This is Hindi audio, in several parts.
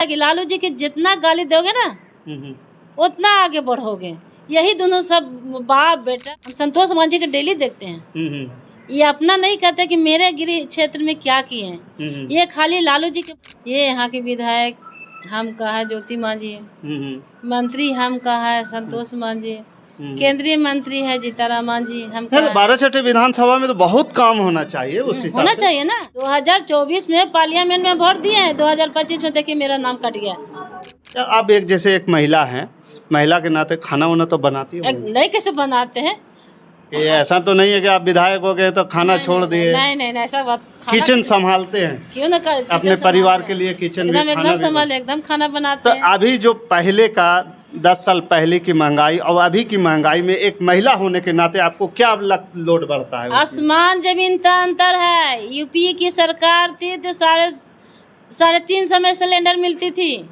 कि लालू जी की जितना गाली दोगे ना उतना आगे बढ़ोगे। यही दोनों सब बाप बेटा। हम संतोष मांझी के डेली देखते हैं। ये अपना नहीं कहते कि मेरे गृह क्षेत्र में क्या किए हैं। ये खाली लालू जी के। ये यहाँ के विधायक हम का है ज्योति मांझी, मंत्री हम का है संतोष मांझी, केंद्रीय मंत्री है जीताराम मांझी। हम 12 विधानसभा में तो बहुत काम होना चाहिए, उस हिसाब होना चाहिए ना। 2024 में पार्लियामेंट में वोट दिए हैं, 2025 में देखिए मेरा नाम कट गया। आप जैसे एक महिला हैं, महिला के नाते खाना वाना तो बनाती हो? नहीं, कैसे बनाते हैं? ये ऐसा तो नहीं है कि आप विधायक हो गए तो खाना छोड़ दिए? नहीं, ऐसा बात। किचन संभालते हैं? क्यों ना, अपने परिवार के लिए किचन एकदम संभाल, एकदम खाना बनाते हैं। तो अभी जो पहले का 10 साल पहले की महंगाई और अभी की महंगाई में एक महिला होने के नाते आपको क्या लोड बढ़ता है? आसमान जमीन का अंतर है। यूपी की सरकार थी तो 350 में सिलेंडर मिलती थी।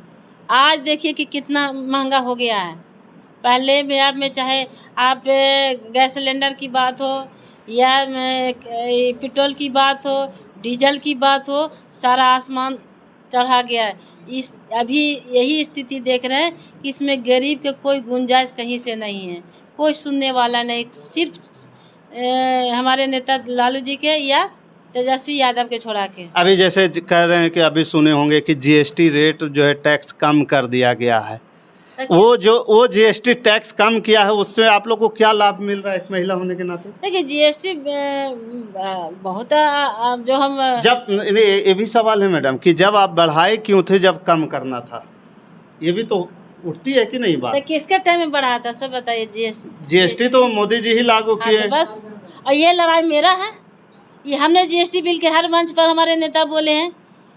आज देखिए कि कितना महंगा हो गया है। पहले में आप में चाहे आप गैस सिलेंडर की बात हो या पेट्रोल की बात हो, डीजल की बात हो, सारा आसमान चढ़ा गया है। अभी यही स्थिति देख रहे हैं कि इसमें गरीब के कोई गुंजाइश कहीं से नहीं है, कोई सुनने वाला नहीं। सिर्फ हमारे नेता लालू जी के या तेजस्वी यादव के छोड़ा के। अभी जैसे कह रहे हैं कि अभी सुने होंगे कि जीएसटी रेट जो है टैक्स कम कर दिया गया है। वो जीएसटी टैक्स कम किया है, उससे आप लोग को क्या लाभ मिल रहा है एक महिला होने के नाते? देखिए जीएसटी बहुत जो हम जब ये भी सवाल है मैडम कि जब आप बढ़ाए क्यों थे जब कम करना था, ये भी तो उठती है कि नहीं बात? किसके टाइम में बढ़ाया था सब बताइए। जीएसटी तो मोदी जी ही लागू किए बस। और ये लड़ाई मेरा है। ये हमने जीएसटी बिल के हर मंच पर हमारे नेता बोले हैं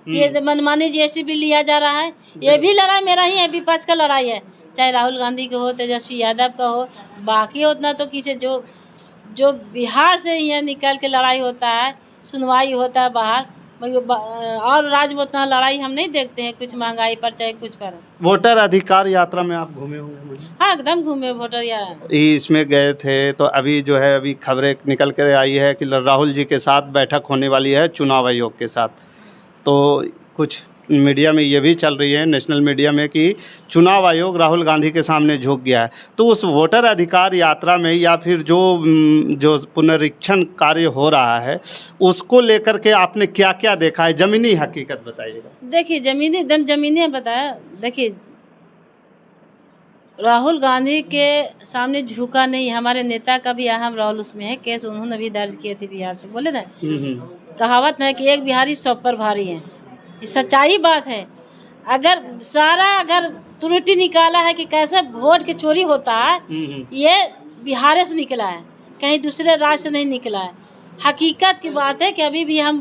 ये मनमानी जीएसटी बिल लिया जा रहा है। ये भी लड़ाई मेरा ही है, विपक्ष का लड़ाई है, चाहे राहुल गांधी का हो, तेजस्वी यादव का हो। बाकी उतना तो किसी जो बिहार से यहाँ निकल के लड़ाई होता है, सुनवाई होता है बाहर, और राज्य में उतना लड़ाई हम नहीं देखते हैं, कुछ महंगाई पर चाहे कुछ पर। वोटर अधिकार यात्रा में आप घूमे होंगे? हाँ, एकदम घूमे। वोटर इसमें गए थे तो अभी जो है अभी खबरें निकल कर आई है कि राहुल जी के साथ बैठक होने वाली है चुनाव आयोग के साथ। तो कुछ मीडिया में ये भी चल रही है, नेशनल मीडिया में, कि चुनाव आयोग राहुल गांधी के सामने झुक गया है। तो उस वोटर अधिकार यात्रा में या फिर जो पुनरीक्षण कार्य हो रहा है उसको लेकर के आपने क्या क्या देखा है? ज़मीनी हकीकत बताइएगा। देखिए ज़मीनी बताया। देखिए राहुल गांधी के सामने झुका नहीं। हमारे नेता का भी अहम रोल उसमें है। केस उन्होंने भी दर्ज किए थे बिहार से। बोले ना, कहावत है कि एक बिहारी 100 पर भारी है। ये सच्चाई बात है। अगर त्रुटि निकाला है कि कैसे वोट की चोरी होता है, ये बिहार से निकला है, कहीं दूसरे राज्य से नहीं निकला है। हकीकत की बात है कि अभी भी हम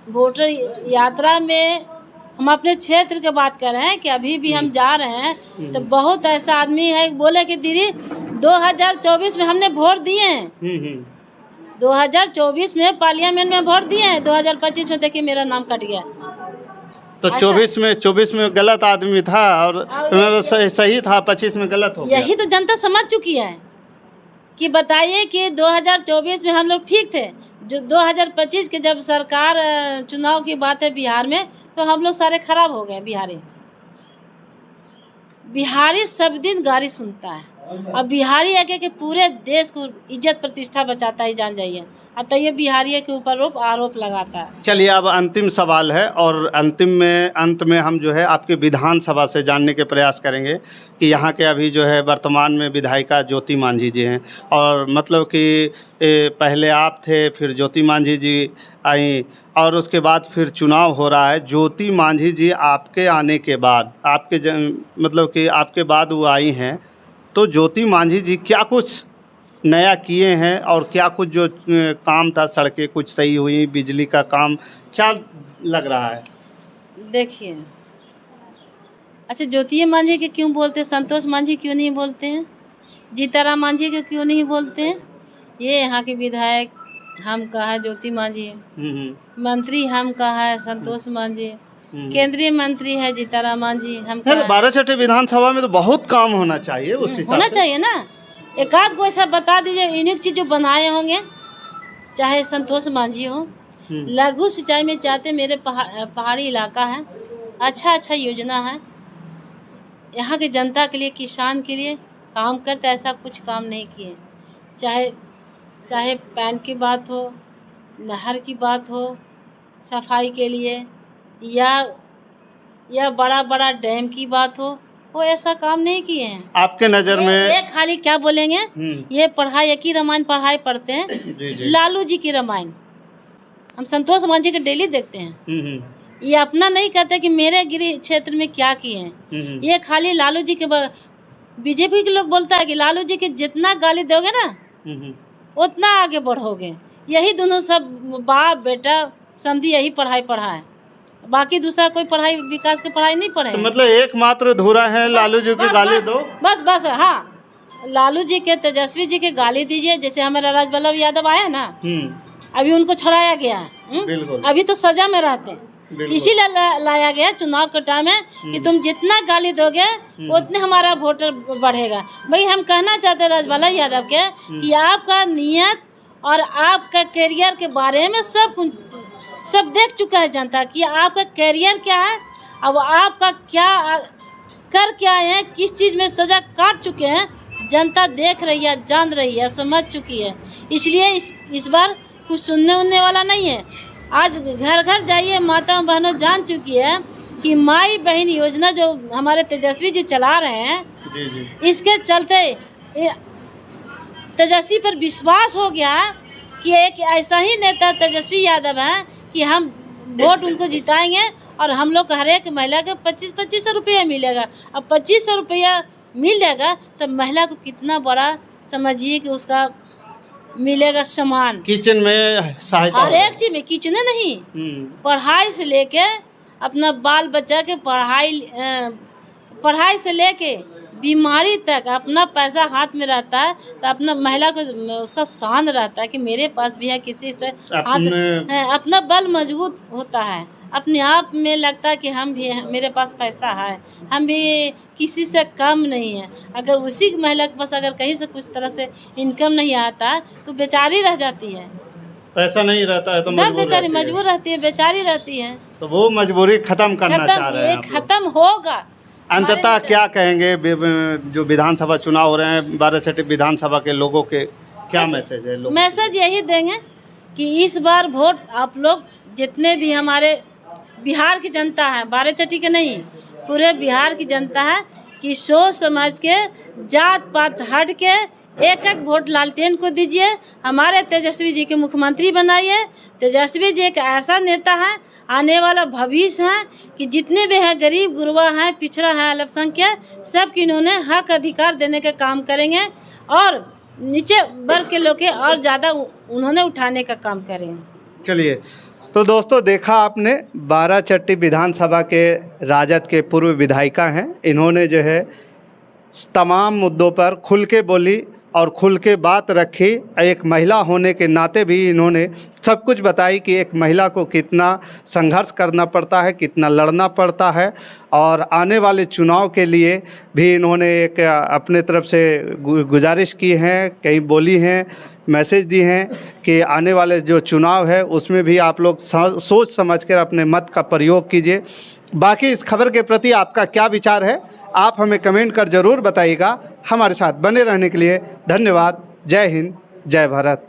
वोटर यात्रा में हम अपने क्षेत्र की बात कर रहे हैं कि अभी भी हम जा रहे हैं तो बहुत ऐसा आदमी है बोले कि दीदी 2024 में हमने वोट दिए हैं, 2024 में पार्लियामेंट में वोट दिए हैं, 2025 में देखिए मेरा नाम कट गया। तो 24 में गलत आदमी था और सही था, 25 में गलत हो गया। यही तो जनता समझ चुकी है कि बताइए कि 2024 में हम लोग ठीक थे, जो 2025 के जब सरकार चुनाव की बात है बिहार में, तो हम लोग सारे खराब हो गए। बिहारी सब दिन गाली सुनता है और बिहारी आके के पूरे देश को इज्जत प्रतिष्ठा बचाता है, जान जाइए। तो ये बिहारी के ऊपर आरोप लगाता है। चलिए अब अंतिम सवाल है और अंत में हम जो है आपके विधानसभा से जानने के प्रयास करेंगे कि यहाँ के अभी जो है वर्तमान में विधायिका ज्योति मांझी जी हैं, और मतलब कि पहले आप थे, फिर ज्योति मांझी जी आई और उसके बाद फिर चुनाव हो रहा है। ज्योति मांझी जी आपके आने के बाद मतलब कि आपके बाद वो आई हैं, तो ज्योति मांझी जी क्या कुछ नया किए हैं और क्या कुछ जो काम था, सड़कें कुछ सही हुई, बिजली का काम, क्या लग रहा है? देखिए, अच्छा ज्योति मांझी के क्यों बोलते हैं, संतोष मांझी क्यों नहीं बोलते हैं, जीताराम मांझी के क्यों नहीं बोलते हैं? ये यहाँ के विधायक हम का है ज्योति मांझी, मंत्री हम का है संतोष मांझी, केंद्रीय मंत्री है जीताराम मांझी। हम 12 विधानसभा में तो बहुत काम होना चाहिए, उस हिसाब होना चाहिए ना। एक आध को ऐसा बता दीजिए यूनिक चीज जो बनाए होंगे, चाहे संतोष मांझी हो। लघु सिंचाई में चाहते, मेरे पहाड़ी इलाका है, अच्छा योजना है यहाँ के जनता के लिए, किसान के लिए काम करते, ऐसा कुछ काम नहीं किए। चाहे पैन की बात हो, नहर की बात हो, सफाई के लिए, या बड़ा डैम की बात हो, वो ऐसा काम नहीं किए हैं। आपके नज़र में ये खाली क्या बोलेंगे, ये पढ़ाई, एक ही रामायण पढ़ाई पढ़ते हैं, लालू जी की रामायण। हम संतोष मान जी के डेली देखते हैं। ये अपना नहीं कहते कि मेरे गृह क्षेत्र में क्या किए हैं। ये खाली लालू जी के, बीजेपी के लोग बोलता है कि लालू जी के जितना गाली दोगे ना उतना आगे बढ़ोगे। यही दोनों सब बाप बेटा समझी यही पढ़ाई पढ़ा है, बाकी दूसरा कोई पढ़ाई विकास की पढ़ाई नहीं पढ़े। तो मतलब एकमात्र धुरा है लालू जी की गाली दो, बस। हाँ, लालू जी के, तेजस्वी जी के गाली दीजिए। जैसे हमारा राजवल्लभ यादव आया ना, अभी उनको छोड़ाया गया, अभी तो सजा में रहते हैं, इसीलिए लाया गया चुनाव के टाइम में कि तुम जितना गाली दोगे उतने हमारा वोटर बढ़ेगा। भाई हम कहना चाहते हैं राजवल्लभ यादव के कि आपका नियत और आपका करियर के बारे में सब देख चुका है जनता कि आपका करियर क्या है, अब आपका क्या कर क्या है, किस चीज़ में सजा काट चुके हैं, जनता देख रही है, जान रही है, समझ चुकी है। इसलिए इस बार कुछ सुनने वाला नहीं है। आज घर घर जाइए, माता बहनों जान चुकी है कि माई बहन योजना जो हमारे तेजस्वी जी चला रहे हैं, इसके चलते तेजस्वी पर विश्वास हो गया कि एक ऐसा ही नेता तेजस्वी यादव है कि हम वोट उनको जिताएंगे और हम लोग हर एक महिला को 2500 रुपया मिलेगा। अब 2500 रुपया मिल जाएगा तो महिला को कितना बड़ा समझिए कि उसका मिलेगा सामान, किचन में सहायता, हर एक चीज में, किचन नहीं, पढ़ाई से लेके अपना बाल बच्चा के पढ़ाई से लेके बीमारी तक अपना पैसा हाथ में रहता है तो अपना महिला को उसका शान रहता है कि मेरे पास भी है, किसी से हाथ, अपना बल मजबूत होता है, अपने आप में लगता है कि हम भी, मेरे पास पैसा है, हम भी किसी से कम नहीं है। अगर उसी महिला के पास अगर कहीं से कुछ तरह से इनकम नहीं आता तो बेचारी रह जाती है, पैसा नहीं रहता है तो बेचारी मजबूर रहती है, बेचारी रहती है। तो वो मजबूरी खत्म करना चाह रहे हैं, खत्म होगा। अंततः क्या कहेंगे, जो विधानसभा चुनाव हो रहे हैं, 12 विधानसभा के लोगों के क्या मैसेज है? मैसेज यही देंगे कि इस बार वोट आप लोग जितने भी हमारे बिहार की जनता है, 12 के नहीं, पूरे बिहार की जनता है कि सोच समझ के, जात पात हट के एक वोट लालटेन को दीजिए। हमारे तेजस्वी जी के मुख्यमंत्री बनाइए। तेजस्वी जी एक ऐसा नेता है, आने वाला भविष्य है कि जितने भी हैं, गरीब गुरबा हैं, पिछड़ा है, अल्पसंख्यक, सबकी इन्होंने हक अधिकार देने का काम करेंगे और नीचे वर्ग के लोग के और ज़्यादा उन्होंने उठाने का काम करेंगे। चलिए, तो दोस्तों देखा आपने, 12 विधानसभा के राजद के पूर्व विधायिका हैं। इन्होंने जो है तमाम मुद्दों पर खुल के बोली और खुल के बात रखी। एक महिला होने के नाते भी इन्होंने सब कुछ बताई कि एक महिला को कितना संघर्ष करना पड़ता है, कितना लड़ना पड़ता है, और आने वाले चुनाव के लिए भी इन्होंने एक अपने तरफ से गुजारिश की है, कहीं बोली हैं, मैसेज दी हैं कि आने वाले जो चुनाव है उसमें भी आप लोग सोच समझकर अपने मत का प्रयोग कीजिए। बाकी इस खबर के प्रति आपका क्या विचार है, आप हमें कमेंट कर ज़रूर बताइएगा। हमारे साथ बने रहने के लिए धन्यवाद। जय हिंद, जय भारत।